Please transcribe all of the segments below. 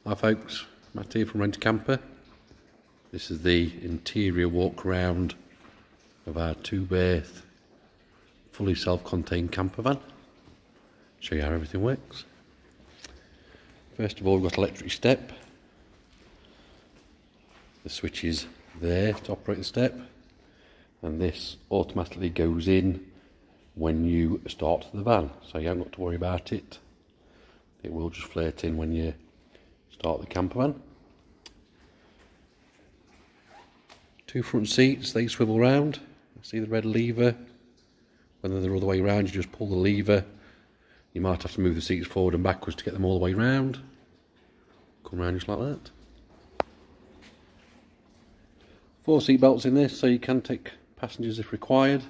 Hi folks, Matt here from Rent a Camper. This is the interior walk around of our 2-berth, fully self-contained camper van. Show you how everything works. First of all, we've got electric step. The switch is there to operate the step, and this automatically goes in when you start the van, so you haven't got to worry about it. It will just flare in when you start the camper van. 2 front seats, they swivel round. See the red lever? When they're all the way around, you just pull the lever. You might have to move the seats forward and backwards to get them all the way round. Come round just like that. 4 seat belts in this, so you can take passengers if required.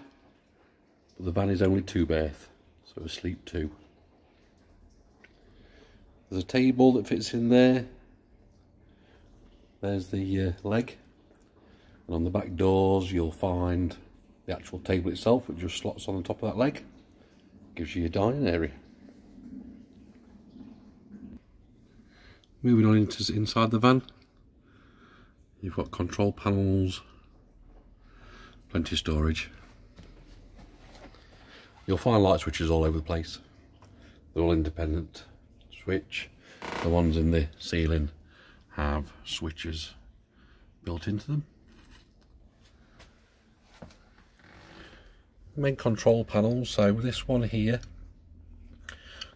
But the van is only 2-berth, so it'll sleep 2. There's a table that fits in there. There's the leg. And on the back doors you'll find the actual table itself, which just slots on the top of that leg. Gives you your dining area. Moving on into inside the van. You've got control panels, plenty of storage. You'll find light switches all over the place. They're all independent switch. The ones in the ceiling have switches built into them. Main control panels, so this one here,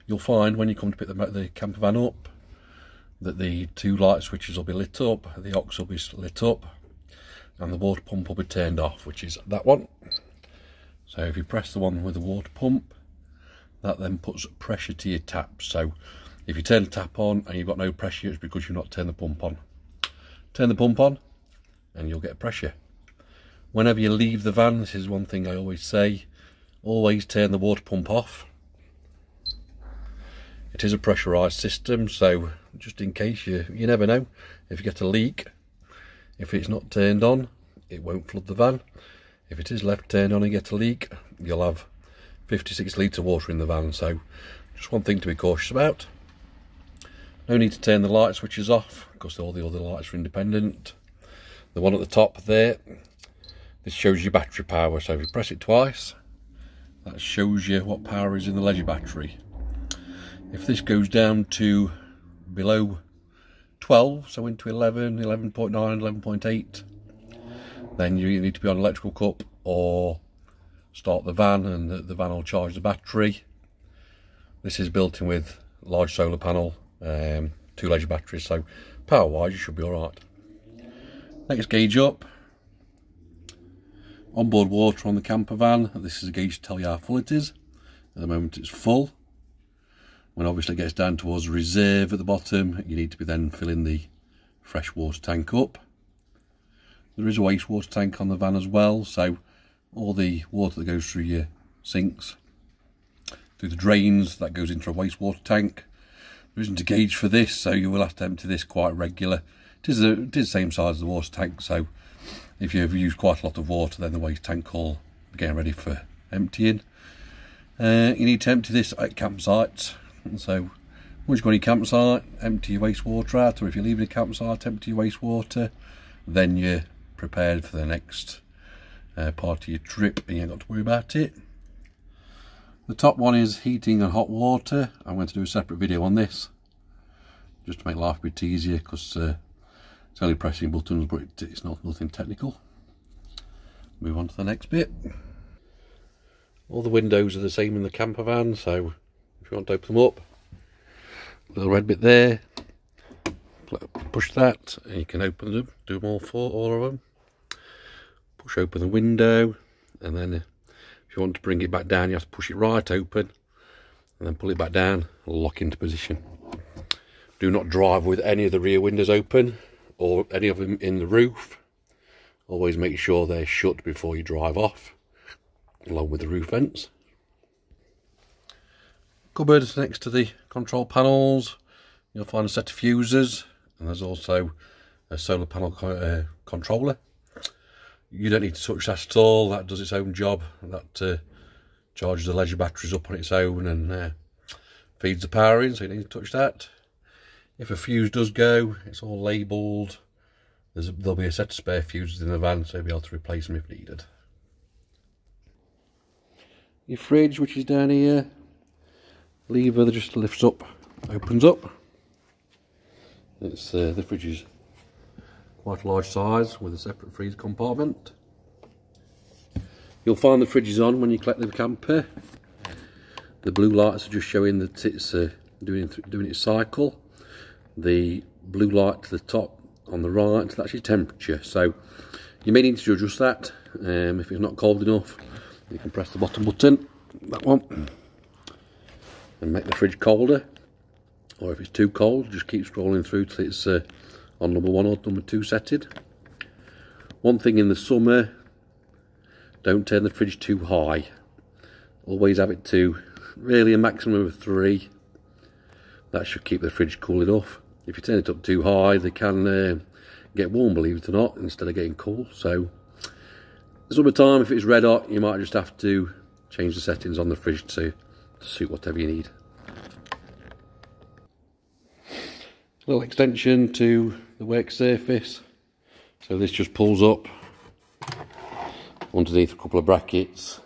you'll find when you come to pick the camper van up that the 2 light switches will be lit up, the aux will be lit up, and the water pump will be turned off, which is that one. So if you press the one with the water pump, that then puts pressure to your tap. So if you turn the tap on and you've got no pressure, it's because you've not turned the pump on. Turn the pump on and you'll get pressure. Whenever you leave the van, this is one thing I always say, always turn the water pump off. It is a pressurised system, so just in case, you never know, if you get a leak, if it's not turned on, it won't flood the van. If it is left turned on and get a leak, you'll have 56 litres of water in the van, so just one thing to be cautious about. No need to turn the light switches off because all the other lights are independent. The one at the top there, this shows you battery power, so if you press it twice, that shows you what power is in the leisure battery. If this goes down to below 12, so into 11, 11.9, 11.8, then you need to be on electrical cup or start the van, and the van will charge the battery. This is built in with large solar panel, 2 leisure batteries, so power wise you should be alright. Next gauge up. Onboard water on the camper van. This is a gauge to tell you how full it is. At the moment it's full. When obviously it gets down towards reserve at the bottom, you need to be then filling the fresh water tank up. There is a wastewater tank on the van as well, so all the water that goes through your sinks, through the drains, that goes into a wastewater tank. There isn't a gauge for this, so you will have to empty this quite regular. It is the same size as the water tank, so if you ever use quite a lot of water, then the waste tank will be getting ready for emptying. You need to empty this at campsites, and so once you've got your campsite, empty your wastewater out, or if you're leaving a campsite, empty your wastewater. Then you're prepared for the next part of your trip, and you ain't got to worry about it. The top one is heating and hot water. I'm going to do a separate video on this, just to make life a bit easier, because it's only pressing buttons, but it's nothing technical. Move on to the next bit. All the windows are the same in the camper van, so if you want to open them up, little red bit there, push that and you can open them, do them all of them. Push open the window, and then if you want to bring it back down, you have to push it right open and then pull it back down, lock into position. Do not drive with any of the rear windows open or any of them in the roof. Always make sure they're shut before you drive off, along with the roof vents. Cupboards next to the control panels. You'll find a set of fuses, and there's also a solar panel controller. You don't need to touch that at all, that does its own job. That charges the leisure batteries up on its own and feeds the power in, so you don't need to touch that. If a fuse does go, it's all labelled. There'll be a set of spare fuses in the van, so you'll be able to replace them if needed. Your fridge, which is down here, lever that just lifts up, opens up. It's the fridge is quite a large size with a separate freezer compartment. You'll find the fridge is on when you collect the camper. The blue lights are just showing that it's doing its cycle. The blue light to the top on the right, that's your temperature. So you may need to adjust that. If it's not cold enough, you can press the bottom button, that one, and make the fridge colder. Or if it's too cold, just keep scrolling through till it's on number 1 or number 2 setted. One thing in the summer, don't turn the fridge too high. Always have it to really a maximum of 3. That should keep the fridge cool enough. If you turn it up too high, they can get warm, believe it or not, instead of getting cool. So, summertime, if it's red hot, you might just have to change the settings on the fridge to suit whatever you need. A little extension to the work surface. So this just pulls up underneath a couple of brackets.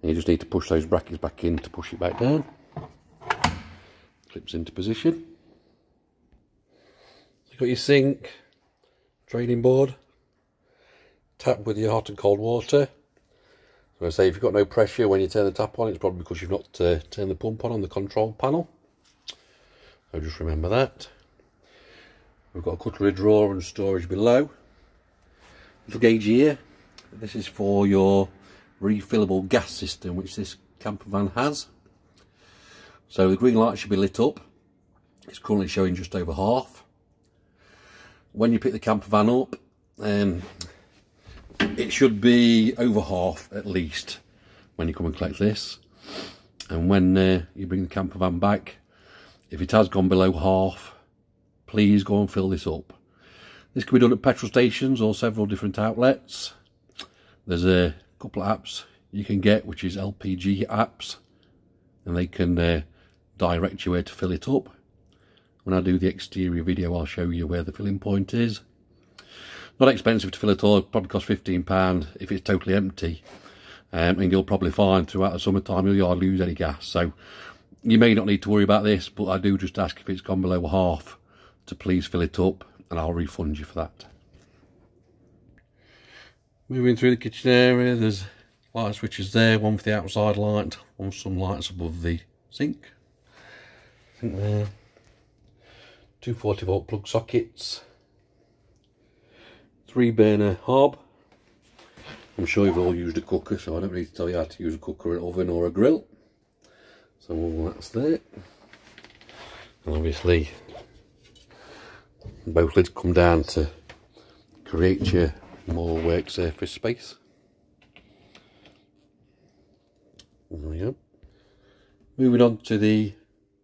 And you just need to push those brackets back in to push it back down. Clips into position. You've got your sink, draining board, tap with your hot and cold water. So I say if you've got no pressure when you turn the tap on, it's probably because you've not turned the pump on the control panel. So just remember that. We've got a cutlery drawer and storage below. Little gauge here. This is for your refillable gas system, which this camper van has. So the green light should be lit up. It's currently showing just over half. When you pick the camper van up, it should be over half at least when you come and collect this. And when you bring the camper van back, if it has gone below half, please go and fill this up. This can be done at petrol stations or several different outlets. There's a couple of apps you can get, which is LPG apps, and they can direct you where to fill it up. When I do the exterior video, I'll show you where the filling point is. Not expensive to fill it all, it probably costs £15 if it's totally empty. And you'll probably find throughout the summertime you'll hardly lose any gas. So you may not need to worry about this, but I do just ask if it's gone below half to please fill it up, and I'll refund you for that. Moving through the kitchen area, there's light switches there, one for the outside light, one for some lights above the sink. I think they're 240 volt plug sockets, 3 burner hob. I'm sure you've all used a cooker, so I don't need to tell you how to use a cooker, an oven or a grill. So all that's there. And obviously both lids come down to create your more work surface space. There we go. Moving on to the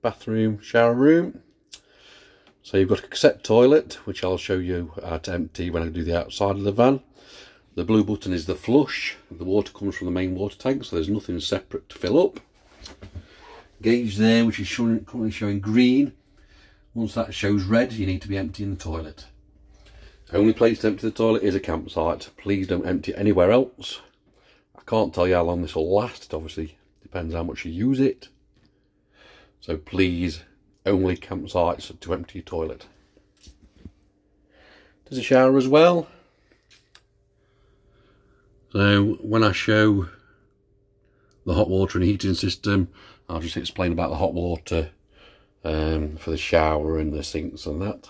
bathroom shower room. So you've got a cassette toilet, which I'll show you how to empty when I do the outside of the van. The blue button is the flush. The water comes from the main water tank, so there's nothing separate to fill up. Gauge there, which is currently showing green. Once that shows red, you need to be emptying the toilet. Only place to empty the toilet is a campsite. Please don't empty it anywhere else. I can't tell you how long this will last. It obviously depends how much you use it. So please, only campsites to empty your toilet. There's a shower as well. So when I show the hot water and heating system, I'll just explain about the hot water for the shower and the sinks and that.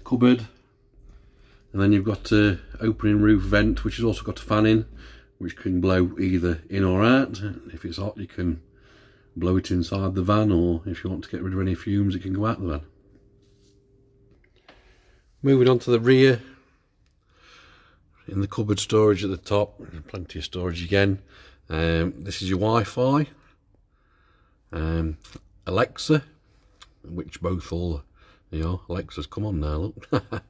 Cupboard, and then you've got an opening roof vent, which has also got a fan in, which can blow either in or out. If it's hot, you can blow it inside the van, or if you want to get rid of any fumes, it can go out the van. Moving on to the rear, in the cupboard storage at the top, plenty of storage again. This is your Wi-Fi, Alexa, which both all, you know, Alexa's come on now, look.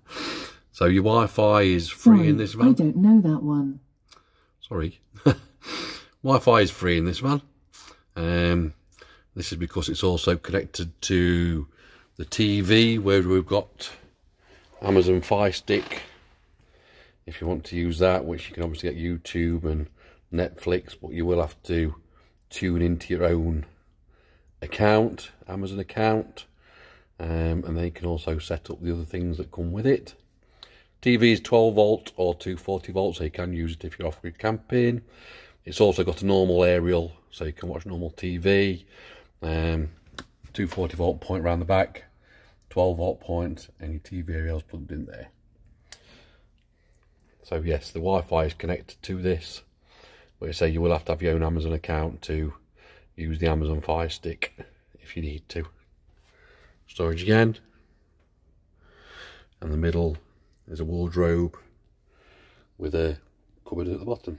So your Wi-Fi is free in this van. I don't know that one. Sorry. Wi-Fi is free in this van. This is because it's also connected to the TV, where we've got Amazon Fire Stick, if you want to use that, which you can obviously get YouTube and Netflix, but you will have to tune into your own account, Amazon account, and then you can also set up the other things that come with it. TV is 12 volt or 240 volts, so you can use it if you're off grid camping. It's also got a normal aerial, so you can watch normal TV. 240 volt point around the back, 12 volt point, and your TV aerial's plugged in there. So yes, the Wi-Fi is connected to this, but I say you will have to have your own Amazon account to use the Amazon Fire Stick if you need to. Storage again, and the middle is a wardrobe with a cupboard at the bottom.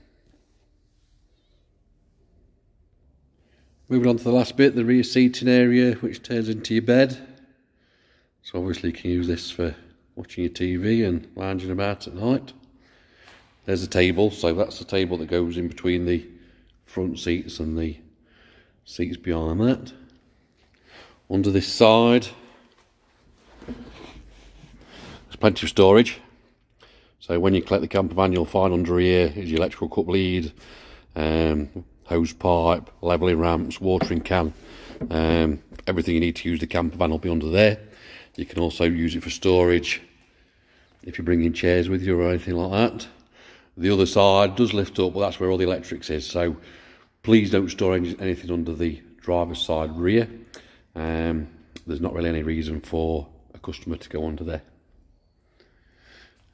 Moving on to the last bit, the rear seating area, which turns into your bed. So obviously you can use this for watching your TV and lounging about at night. There's a table, so that's the table that goes in between the front seats and the seats behind that. Under this side, there's plenty of storage. So when you collect the camper van, you'll find under here is your electrical cup lead, hose pipe, levelling ramps, watering can. Everything you need to use the camper van will be under there. You can also use it for storage if you're bringing chairs with you or anything like that. The other side does lift up, but that's where all the electrics is. So please don't store anything under the driver's side rear. There's not really any reason for a customer to go under there.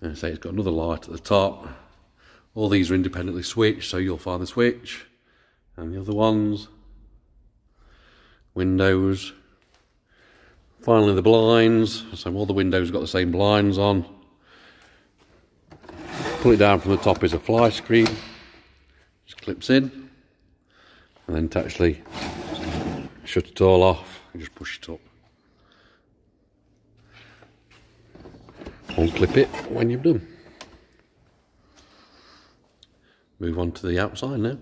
And say it's got another light at the top. All these are independently switched, so you'll find the switch and the other ones. Windows. Finally the blinds. So all the windows have got the same blinds on. Pull it down from the top is a fly screen. Just clips in. And then to actually shut it all off, you just push it up. Unclip it when you've done. Move on to the outside now.